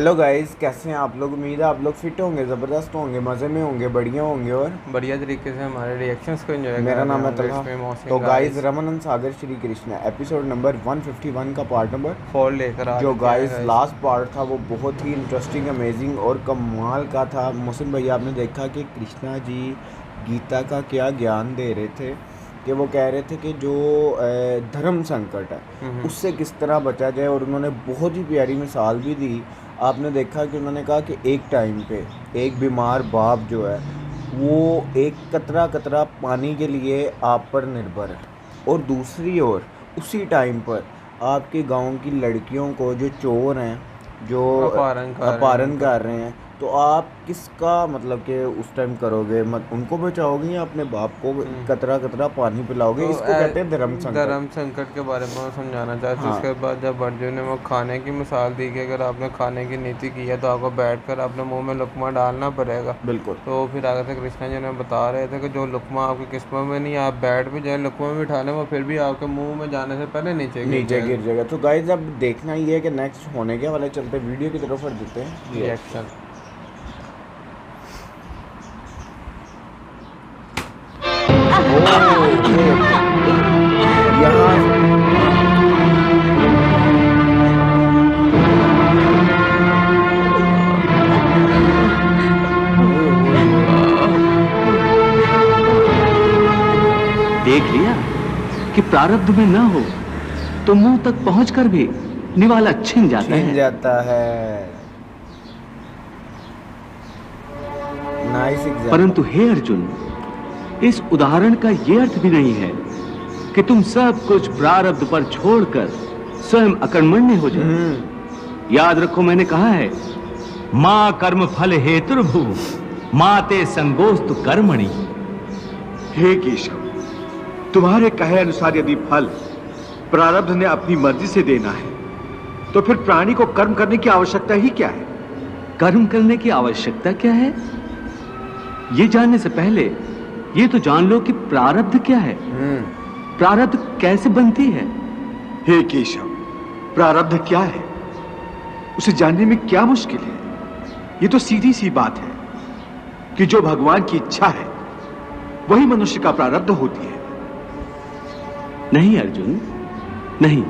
Hello guys, कैसे हैं आप लोग। उम्मीद है आप लोग फिट होंगे, ज़बरदस्त होंगे, मज़े में होंगे, बढ़िया होंगे और बढ़िया तरीके से हमारे रिएक्शंस को एंजॉय मेरा कर रहे नाम है होंगे तलहा। इसमें तो मोहसिन गाइस, गाइस रमन सागर श्री कृष्ण एपिसोड नंबर 151 का पार्ट नंबर फॉल लेकर आ जो चुके हैं गाइस गाइस। लास्ट पार्ट था वो बहुत ही इंटरेस्टिंग, अमेजिंग और कमाल का था। मोहसिन भैया, आपने देखा कि कृष्णा जी गीता का क्या ज्ञान दे रहे थे कि वो कह रहे थे कि जो धर्म संकट है उससे किस तरह बचा जाए, और उन्होंने बहुत ही प्यारी मिसाल भी दी। आपने देखा कि उन्होंने कहा कि एक टाइम पे एक बीमार बाप जो है वो एक कतरा कतरा पानी के लिए आप पर निर्भर है, और दूसरी ओर उसी टाइम पर आपके गांव की लड़कियों को जो चोर हैं, जो अपहरण कर रहे हैं अपहरण उनका। कर रहे हैं, तो आप किसका मतलब कि उस टाइम करोगे, मत उनको बचाओगे या अपने बाप को कतरा कतरा पानी पिलाओगे। तो इसको कहते हैं धर्म संकट। धर्म संकट के बारे में मैं समझाना चाहता हूँ। हाँ, इसके बाद जब अर्जुन ने वो खाने की मिसाल दी कि अगर आपने खाने की नीति की है तो आपको बैठकर अपने मुंह में लुकमा डालना पड़ेगा। बिल्कुल तो फिर आगे से कृष्णा जी ने बता रहे थे कि जो लुकमा आपकी किस्मत में नहीं, आप बैठ भी जाए लुकमा भी उठा लें, वो फिर भी आपके मुंह में जाने से पहले नीचे गिर नीचे जाएगा। गिर जाएगा। तो गाइज अब देखना ही है कि नेक्स्ट होने के वाले। चलते वीडियो की तरफ बढ़ देते हैं रिएक्शन। यहाँ देख लिया कि प्रारब्ध में न हो तो मुंह तक पहुंचकर भी निवाला छिन जाता छीन है। जाता है। Nice example. परंतु हे अर्जुन, इस उदाहरण का यह अर्थ भी नहीं है कि तुम सब कुछ प्रारब्ध पर छोड़कर स्वयं अकर्मण्य हो जाओ। याद रखो, मैंने कहा है मां कर्म फल हेतुर्भु माते संगोस्तु कर्मणि। हे केशव, तुम्हारे कहे अनुसार यदि फल प्रारब्ध ने अपनी मर्जी से देना है तो फिर प्राणी को कर्म करने की आवश्यकता ही क्या है? कर्म करने की आवश्यकता क्या है, ये जानने से पहले ये तो जान लो कि प्रारब्ध क्या है, प्रारब्ध कैसे बनती है। हे केशव, प्रारब्ध क्या है उसे जानने में क्या मुश्किल है? ये तो सीधी सी बात है कि जो भगवान की इच्छा है वही मनुष्य का प्रारब्ध होती है। नहीं अर्जुन, नहीं,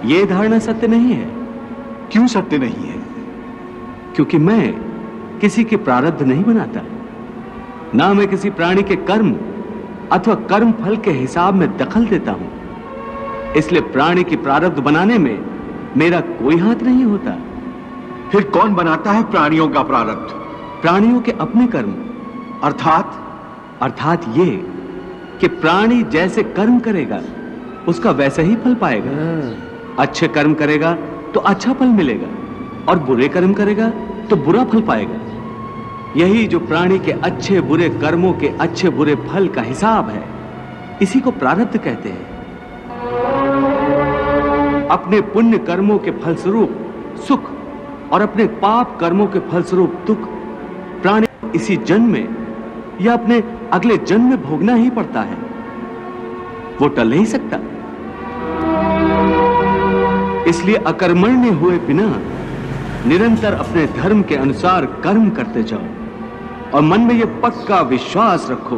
ये धारणा सत्य नहीं है। क्यों सत्य नहीं है? क्योंकि मैं किसी के प्रारब्ध नहीं बनाता, ना मैं किसी प्राणी के कर्म अथवा कर्म फल के हिसाब में दखल देता हूं। इसलिए प्राणी की प्रारब्ध बनाने में मेरा कोई हाथ नहीं होता। फिर कौन बनाता है प्राणियों का प्रारब्ध? प्राणियों के अपने कर्म। अर्थात ये कि प्राणी जैसे कर्म करेगा उसका वैसा ही फल पाएगा। अच्छे कर्म करेगा तो अच्छा फल मिलेगा, और बुरे कर्म करेगा तो बुरा फल पाएगा। यही जो प्राणी के अच्छे बुरे कर्मों के अच्छे बुरे फल का हिसाब है, इसी को प्रारब्ध कहते हैं। अपने पुण्य कर्मों के फलस्वरूप सुख और अपने पाप कर्मों के फलस्वरूप दुख प्राणी इसी जन्म में या अपने अगले जन्म में भोगना ही पड़ता है, वो टल नहीं सकता। इसलिए अकर्मण्य हुए बिना निरंतर अपने धर्म के अनुसार कर्म करते जाओ, और मन में यह पक्का विश्वास रखो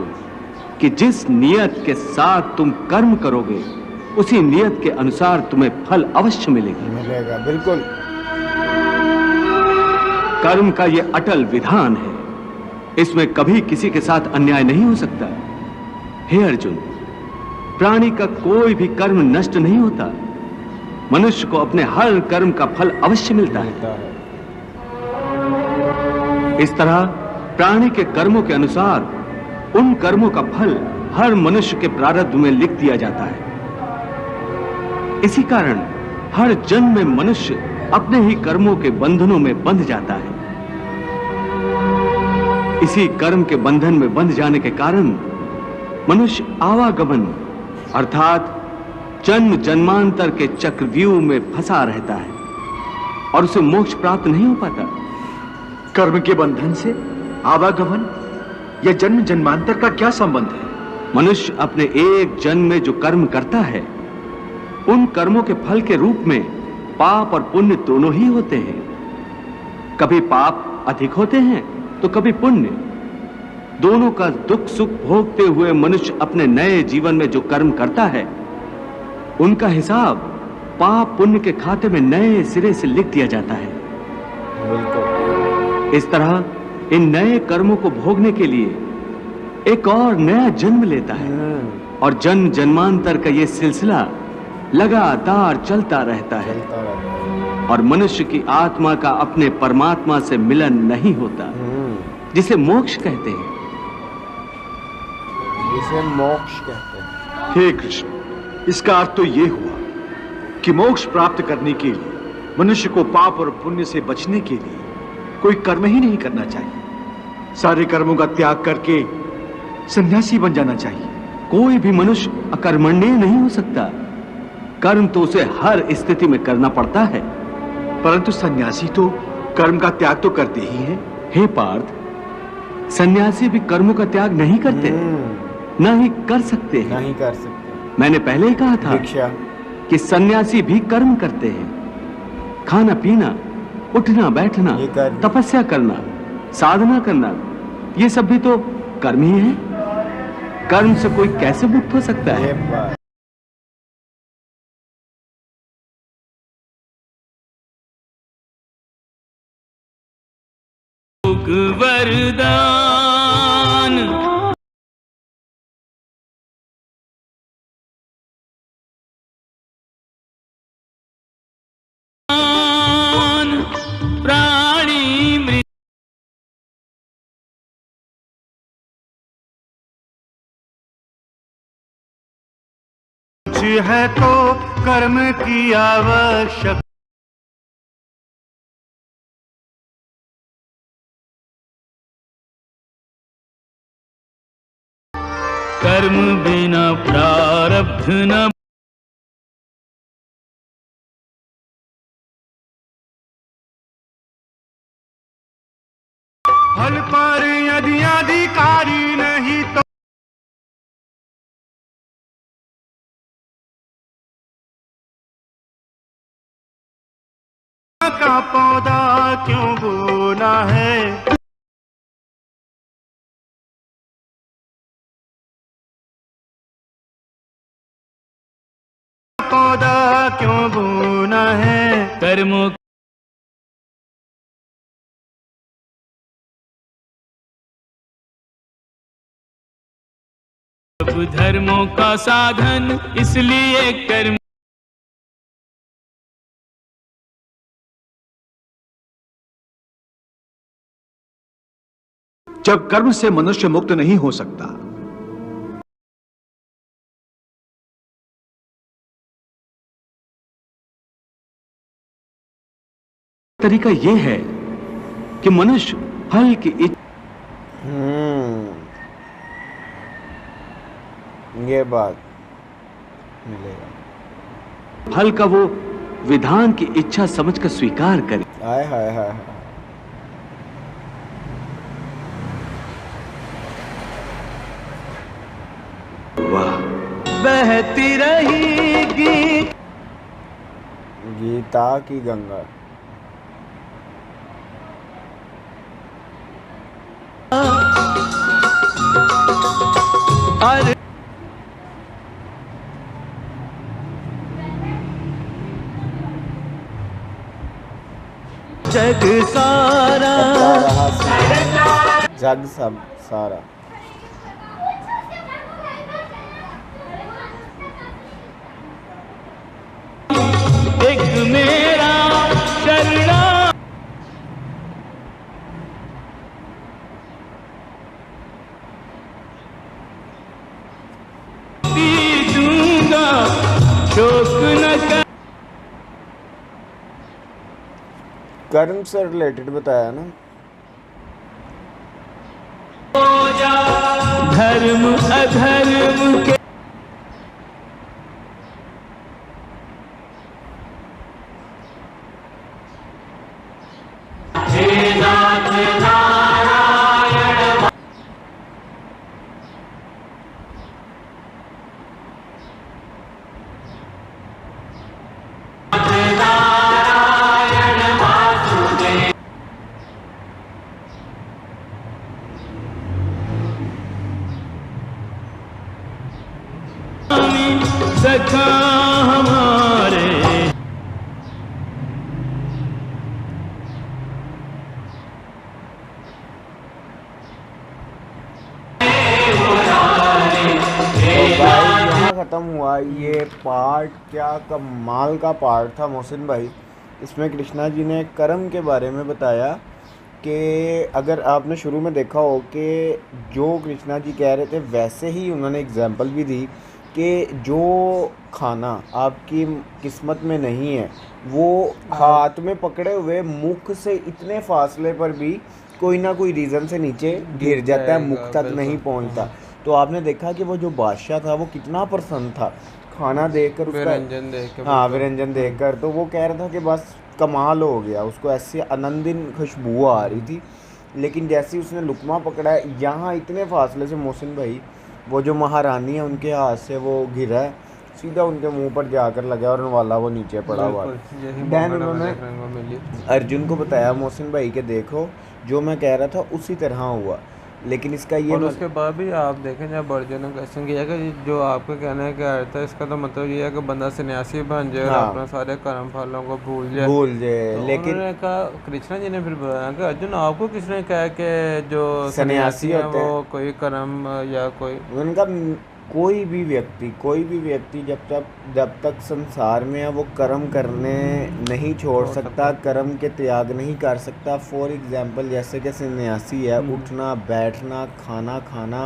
कि जिस नियत के साथ तुम कर्म करोगे उसी नियत के अनुसार तुम्हें फल अवश्य मिलेगा। बिल्कुल। कर्म का यह अटल विधान है, इसमें कभी किसी के साथ अन्याय नहीं हो सकता। हे अर्जुन, प्राणी का कोई भी कर्म नष्ट नहीं होता। मनुष्य को अपने हर कर्म का फल अवश्य मिलता है। इस तरह प्राणी के कर्मों के अनुसार उन कर्मों का फल हर मनुष्य के प्रारब्ध में लिख दिया जाता है। इसी कारण हर जन्म में मनुष्य अपने ही कर्मों के बंधनों में बंध जाता है। इसी कर्म के बंधन में बंध जाने के कारण मनुष्य आवागमन अर्थात जन्म जन्मांतर के चक्रव्यूह में फंसा रहता है और उसे मोक्ष प्राप्त नहीं हो पाता। कर्म के बंधन से आवागमन या जन्म जन्मांतर का क्या संबंध है? मनुष्य अपने एक जन्म में जो कर्म करता है उन कर्मों के फल के रूप में पाप और पुण्य दोनों ही होते हैं। कभी पाप अधिक होते हैं तो कभी पुण्य। दोनों का दुख सुख भोगते हुए मनुष्य अपने नए जीवन में जो कर्म करता है उनका हिसाब पाप पुण्य के खाते में नए सिरे से लिख दिया जाता है। बिल्कुल। इस तरह इन नए कर्मों को भोगने के लिए एक और नया जन्म लेता है और जन्म जन्मांतर का ये सिलसिला लगातार चलता रहता है और मनुष्य की आत्मा का अपने परमात्मा से मिलन नहीं होता, जिसे मोक्ष कहते हैं। जिसे मोक्ष कहते हैं। हे कृष्ण, इसका अर्थ तो ये हुआ कि मोक्ष प्राप्त करने के लिए मनुष्य को पाप और पुण्य से बचने के लिए कोई कर्म ही नहीं करना चाहिए। सारे कर्मों का त्याग करके सन्यासी बन जाना चाहिए। कोई भी मनुष्य अकर्मण्य नहीं हो सकता। कर्म तो उसे हर स्थिति में करना पड़ता है। परंतु सन्यासी तो कर्म का त्याग तो करते ही हैं। हे पार्थ, सन्यासी भी कर्मों का त्याग नहीं करते, न ही कर सकते हैं। नहीं कर सकते। मैंने पहले ही कहा था दीक्षा कि सन्यासी भी कर्म करते हैं। खाना पीना, उठना बैठना, ये कर्म। तपस्या करना, साधना करना, ये सब भी तो कर्म ही है। कर्म से कोई कैसे मुक्त हो सकता है? ये बात। वरदान प्राणी मृत है तो कर्म की आवश्यक कर्म बिना प्रारब्ध न फल पर यदि अधिकारी नहीं तो का पौधा क्यों बोना है। पौधा क्यों बोना है। कर्मों धर्मों का साधन, इसलिए कर्म जब कर्म से मनुष्य मुक्त नहीं हो सकता, तरीका यह है कि मनुष्य फल की ये बात मिलेगा। फल का वो विधान की इच्छा समझकर स्वीकार करे। हाय हाय हाय हाय। वाह, बहती रहेगी गीता की गंगा। और जग सारा जग सब सारा। एक मेरा शरणा दूंगा, शोक न कर। कर्म से रिलेटेड बताया ना। धर्म अधर्म के सखा हमारे। यहाँ ख़त्म हुआ ये पार्ट। क्या कमाल का पार्ट था मोहसिन भाई। इसमें कृष्णा जी ने कर्म के बारे में बताया कि अगर आपने शुरू में देखा हो कि जो कृष्णा जी कह रहे थे वैसे ही उन्होंने एग्जांपल भी दी कि जो खाना आपकी किस्मत में नहीं है वो हाथ में पकड़े हुए मुख से इतने फासले पर भी कोई ना कोई रीज़न से नीचे गिर जाता है, मुख तक नहीं पहुंचता। तो आपने देखा कि वो जो बादशाह था वो कितना प्रसन्न था खाना देखकर, उसका व्यंजन देख के। हाँ व्यंजन देखकर। तो वो कह रहा था कि बस कमाल हो गया, उसको ऐसे आनंदिन खुशबू आ रही थी। लेकिन जैसे ही उसने लुकमा पकड़ा है यहाँ इतने फासले से मोहसिन भाई वो जो महारानी है उनके हाथ से वो गिरा है, सीधा उनके मुंह पर जाकर लगा और वाला वो नीचे पड़ा हुआ। देन उन्होंने अर्जुन को बताया मोहसिन भाई के देखो जो मैं कह रहा था उसी तरह हुआ। लेकिन इसका ये और उसके बाद भी आप देखें जब अर्जुन ने क्वेश्चन किया कि जो आपके कहने का अर्थ है इसका तो मतलब ये है कि बंदा सन्यासी बन जाए और हाँ। अपना सारे कर्म फलों को भूल जाए। तो लेकिन उन्होंने कहा, कृष्णा जी ने फिर बताया कि अर्जुन आपको किसने कहा कि जो सन्यासी है होते वो कोई कर्म या कोई। उनका कोई भी व्यक्ति जब तक संसार में है वो कर्म करने नहीं छोड़ सकता, कर्म के त्याग नहीं कर सकता। फॉर एग्जांपल जैसे कि सन्यासी है, उठना बैठना खाना खाना,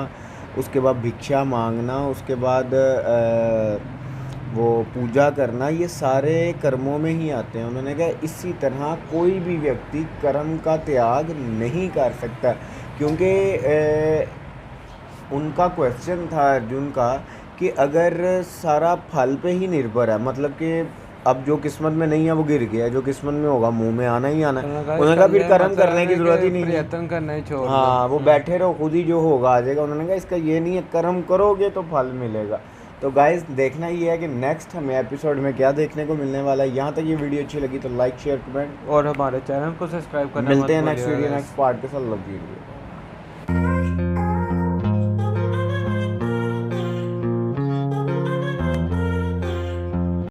उसके बाद भिक्षा मांगना, उसके बाद वो पूजा करना, ये सारे कर्मों में ही आते हैं। उन्होंने कहा इसी तरह कोई भी व्यक्ति कर्म का त्याग नहीं कर सकता, क्योंकि उनका क्वेश्चन था अर्जुन का कि अगर सारा फल पे ही निर्भर है, मतलब कि अब जो किस्मत में नहीं है वो गिर गया, जो किस्मत में होगा मुंह में आना ही आना है। उन्होंने कहा फिर कर्म करने की जरूरत ही नहीं है, प्रयत्न करना ही छोड़। हाँ वो बैठे रहो खुद ही जो होगा आ जाएगा। उन्होंने कहा इसका ये नहीं है कर्म करोगे तो फल मिलेगा। तो गाइस देखना ये है कि नेक्स्ट हमें एपिसोड में क्या देखने को मिलने वाला है। यहाँ तक ये वीडियो अच्छी लगी तो लाइक शेयर कमेंट और हमारे चैनल को सब्सक्राइब करना मिलते हैं मत नेक्स्ट भूलिएगा वीडियो guys। नेक्स्ट पार्ट के साथ। Love you.